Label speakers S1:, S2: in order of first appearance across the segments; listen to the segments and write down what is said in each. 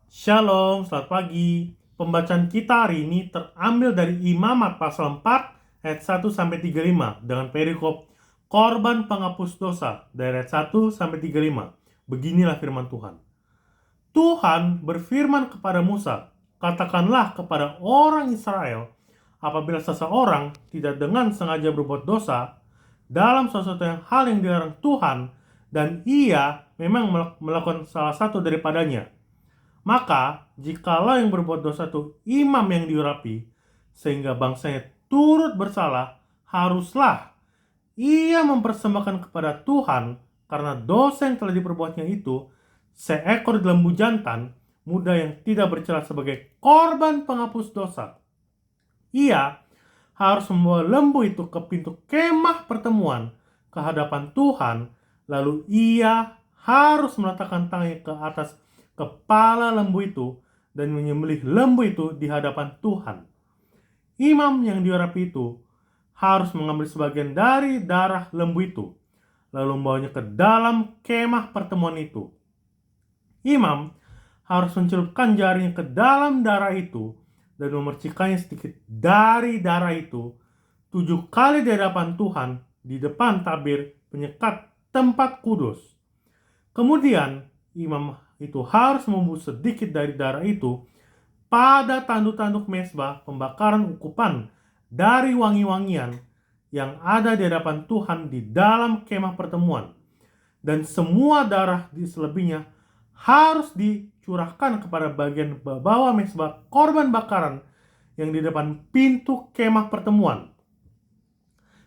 S1: Shalom, selamat pagi. Pembacaan kita hari ini terambil dari Imamat pasal 4 ayat 1-35 dengan perikop korban penghapus dosa dari ayat 1-35. Beginilah firman Tuhan. Tuhan berfirman kepada Musa, katakanlah kepada orang Israel, apabila seseorang tidak dengan sengaja berbuat dosa dalam sesuatu hal yang dilarang Tuhan, dan ia memang melakukan salah satu daripadanya, maka, jikalau yang berbuat dosa itu imam yang diurapi, sehingga bangsanya turut bersalah, haruslah ia mempersembahkan kepada Tuhan karena dosa yang telah diperbuatnya itu seekor lembu jantan muda yang tidak bercela sebagai korban penghapus dosa. Ia harus membawa lembu itu ke pintu kemah pertemuan ke hadapan Tuhan, lalu ia harus meletakkan tangannya ke atas kepala lembu itu dan menyembelih lembu itu di hadapan Tuhan. Imam yang diurapi itu harus mengambil sebagian dari darah lembu itu, lalu membawanya ke dalam kemah pertemuan itu. Imam harus mencelupkan jarinya ke dalam darah itu dan memercikannya sedikit dari darah itu 7 kali di hadapan Tuhan di depan tabir penyekat tempat kudus. Kemudian imam itu harus membungkus sedikit dari darah itu pada tanduk-tanduk mesbah pembakaran ukupan dari wangi-wangian yang ada di hadapan Tuhan di dalam kemah pertemuan, dan semua darah di selebihnya harus dicurahkan kepada bagian bawah mesbah korban bakaran yang di depan pintu kemah pertemuan.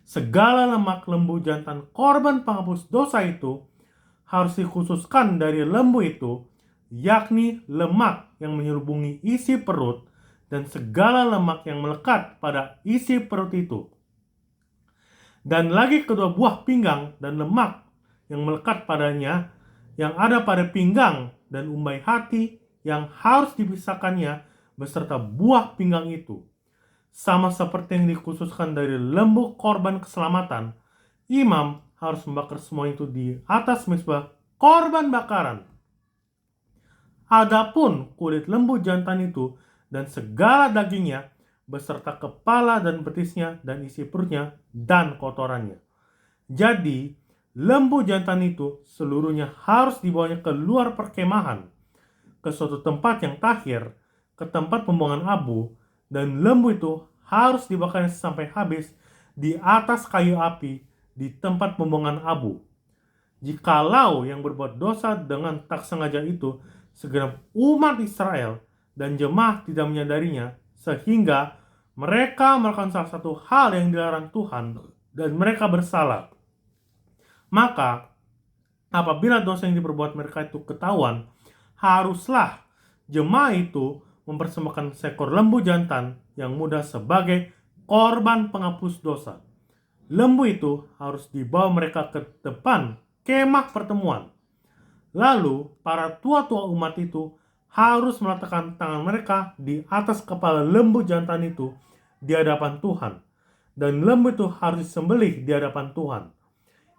S1: Segala lemak lembu jantan korban penghapus dosa itu harus dikhususkan dari lembu itu, yakni lemak yang menyelubungi isi perut dan segala lemak yang melekat pada isi perut itu. Dan lagi kedua buah pinggang dan lemak yang melekat padanya yang ada pada pinggang dan umbai hati yang harus dipisahkannya beserta buah pinggang itu. Sama seperti yang dikhususkan dari lembu korban keselamatan, imam harus membakar semua itu di atas mezbah korban bakaran. Adapun kulit lembu jantan itu dan segala dagingnya beserta kepala dan betisnya dan isi perutnya dan kotorannya. Jadi, lembu jantan itu seluruhnya harus dibawanya keluar perkemahan ke suatu tempat yang tahir, ke tempat pembuangan abu, dan lembu itu harus dibakarnya sampai habis di atas kayu api di tempat pembuangan abu. Jikalau yang berbuat dosa dengan tak sengaja itu segenap umat Israel dan jemaah tidak menyadarinya, sehingga mereka melakukan salah satu hal yang dilarang Tuhan dan mereka bersalah, maka apabila dosa yang diperbuat mereka itu ketahuan, haruslah jemaah itu mempersembahkan seekor lembu jantan yang muda sebagai korban penghapus dosa. Lembu itu harus dibawa mereka ke depan kemah pertemuan. Lalu para tua-tua umat itu harus meletakkan tangan mereka di atas kepala lembu jantan itu di hadapan Tuhan, dan lembu itu harus disembelih di hadapan Tuhan.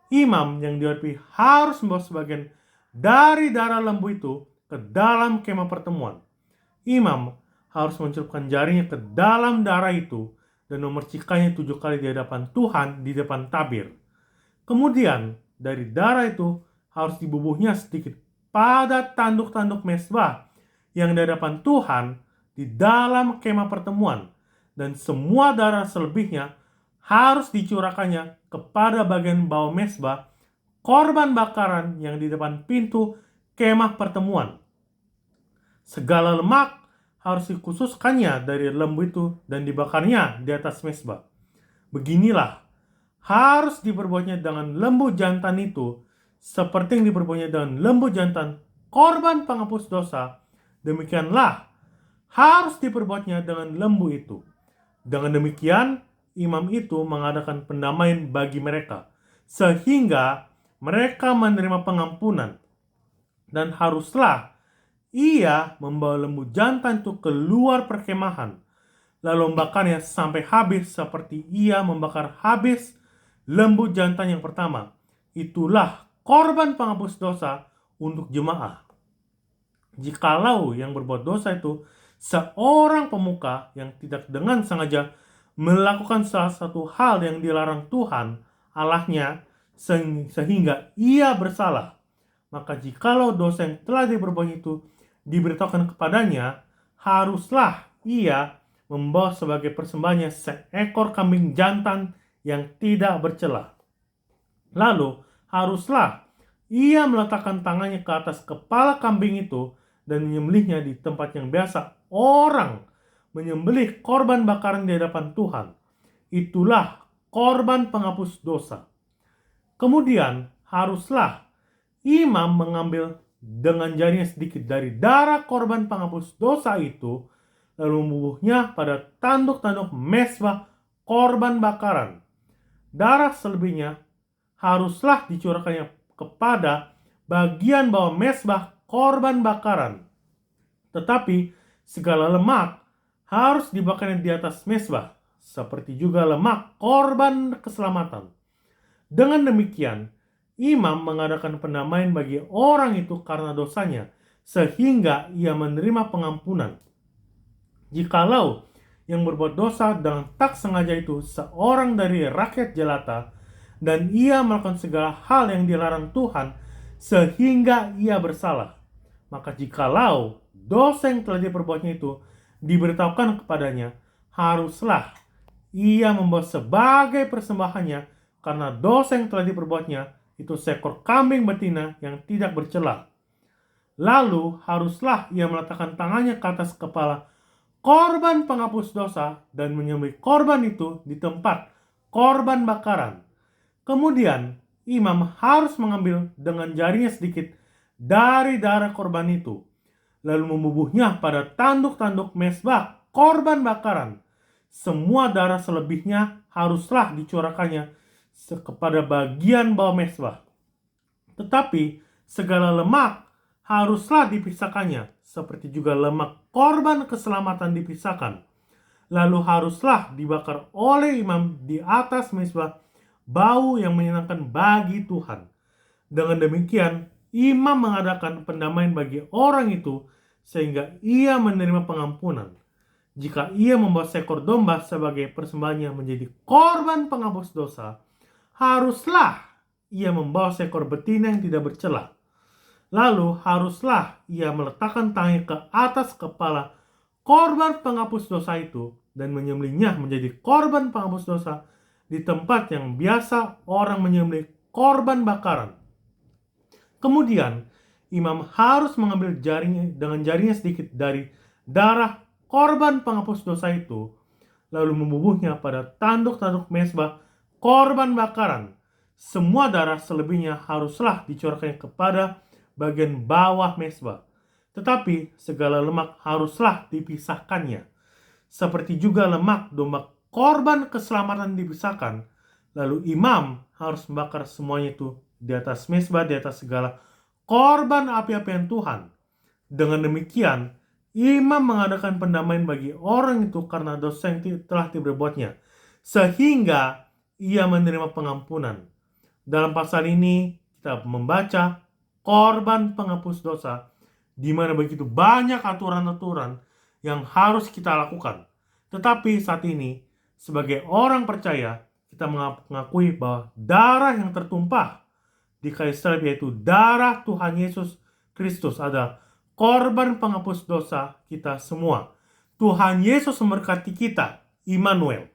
S1: Imam yang diurapi harus membawa sebagian dari darah lembu itu ke dalam kemah pertemuan. Imam harus mencelupkan jarinya ke dalam darah itu dan memercikannya 7 kali di hadapan Tuhan di depan tabir. Kemudian dari darah itu harus dibubuhnya sedikit pada tanduk-tanduk mezbah yang di hadapan Tuhan di dalam kemah pertemuan, dan semua darah selebihnya harus dicurahkannya kepada bagian bawah mezbah korban bakaran yang di depan pintu kemah pertemuan. Segala lemak harus dikhususkannya dari lembu itu dan dibakarnya di atas mezbah. Beginilah harus diperbuatnya dengan lembu jantan itu seperti yang diperbuatnya dengan lembu jantan korban penghapus dosa. Demikianlah harus diperbuatnya dengan lembu itu. Dengan demikian, imam itu mengadakan pendamaian bagi mereka, sehingga mereka menerima pengampunan. Dan haruslah ia membawa lembu jantan itu keluar perkemahan, lalu membakarnya sampai habis seperti ia membakar habis lembu jantan yang pertama. Itulah korban penghapus dosa untuk jemaah. Jikalau yang berbuat dosa itu seorang pemuka yang tidak dengan sengaja melakukan salah satu hal yang dilarang Tuhan Allahnya sehingga ia bersalah, maka jikalau dosa yang telah diperbuat itu diberitahukan kepadanya, haruslah ia membawa sebagai persembahannya seekor kambing jantan yang tidak bercela. Lalu haruslah ia meletakkan tangannya ke atas kepala kambing itu dan menyembelihnya di tempat yang biasa orang menyembelih korban bakaran di hadapan Tuhan. Itulah korban penghapus dosa. Kemudian haruslah imam mengambil dengan jarinya sedikit dari darah korban penghapus dosa itu, lalu membubuhnya pada tanduk-tanduk mezbah korban bakaran. Darah selebihnya haruslah dicurahkannya kepada bagian bawah mezbah korban bakaran. Tetapi segala lemak harus dibakarnya di atas mezbah, seperti juga lemak korban keselamatan. Dengan demikian, imam mengadakan pendamaian bagi orang itu karena dosanya, sehingga ia menerima pengampunan. Jikalau yang berbuat dosa dengan tak sengaja itu seorang dari rakyat jelata, dan ia melakukan segala hal yang dilarang Tuhan, sehingga ia bersalah, maka jikalau dosa yang telah diperbuatnya itu diberitahukan kepadanya, haruslah ia membawa sebagai persembahannya karena dosa yang telah diperbuatnya itu seekor kambing betina yang tidak bercela. Lalu haruslah ia meletakkan tangannya ke atas kepala korban penghapus dosa dan menyembelih korban itu di tempat korban bakaran. Kemudian imam harus mengambil dengan jarinya sedikit dari darah korban itu, lalu membubuhnya pada tanduk-tanduk mezbah korban bakaran. Semua darah selebihnya haruslah dicurahkannya kepada bagian bawah mezbah. Tetapi segala lemak haruslah dipisahkannya, seperti juga lemak korban keselamatan dipisahkan. Lalu haruslah dibakar oleh imam di atas mezbah bau yang menyenangkan bagi Tuhan. Dengan demikian, imam mengadakan pendamaian bagi orang itu sehingga ia menerima pengampunan. Jika ia membawa seekor domba sebagai persembahannya menjadi korban penghapus dosa, haruslah ia membawa seekor betina yang tidak bercela. Lalu haruslah ia meletakkan tangannya ke atas kepala korban penghapus dosa itu dan menyembelihnya menjadi korban penghapus dosa di tempat yang biasa orang menyembelih korban bakaran. Kemudian imam harus mengambil dengan jarinya sedikit dari darah korban penghapus dosa itu, lalu membubuhnya pada tanduk-tanduk mezbah korban bakaran. Semua darah selebihnya haruslah dicurahkan kepada bagian bawah mezbah. Tetapi segala lemak haruslah dipisahkannya, seperti juga lemak domba korban keselamatan dipisahkan. Lalu imam harus membakar semuanya itu di atas mezbah, di atas segala korban api-apian Tuhan. Dengan demikian, imam mengadakan pendamaian bagi orang itu karena dosa yang telah diperbuatnya, sehingga ia menerima pengampunan. Dalam pasal ini kita membaca korban penghapus dosa, di mana begitu banyak aturan-aturan yang harus kita lakukan. Tetapi saat ini, sebagai orang percaya, kita mengakui bahwa darah yang tertumpah di kayu salib, yaitu darah Tuhan Yesus Kristus, adalah korban penghapus dosa kita semua. Tuhan Yesus memberkati kita. Immanuel.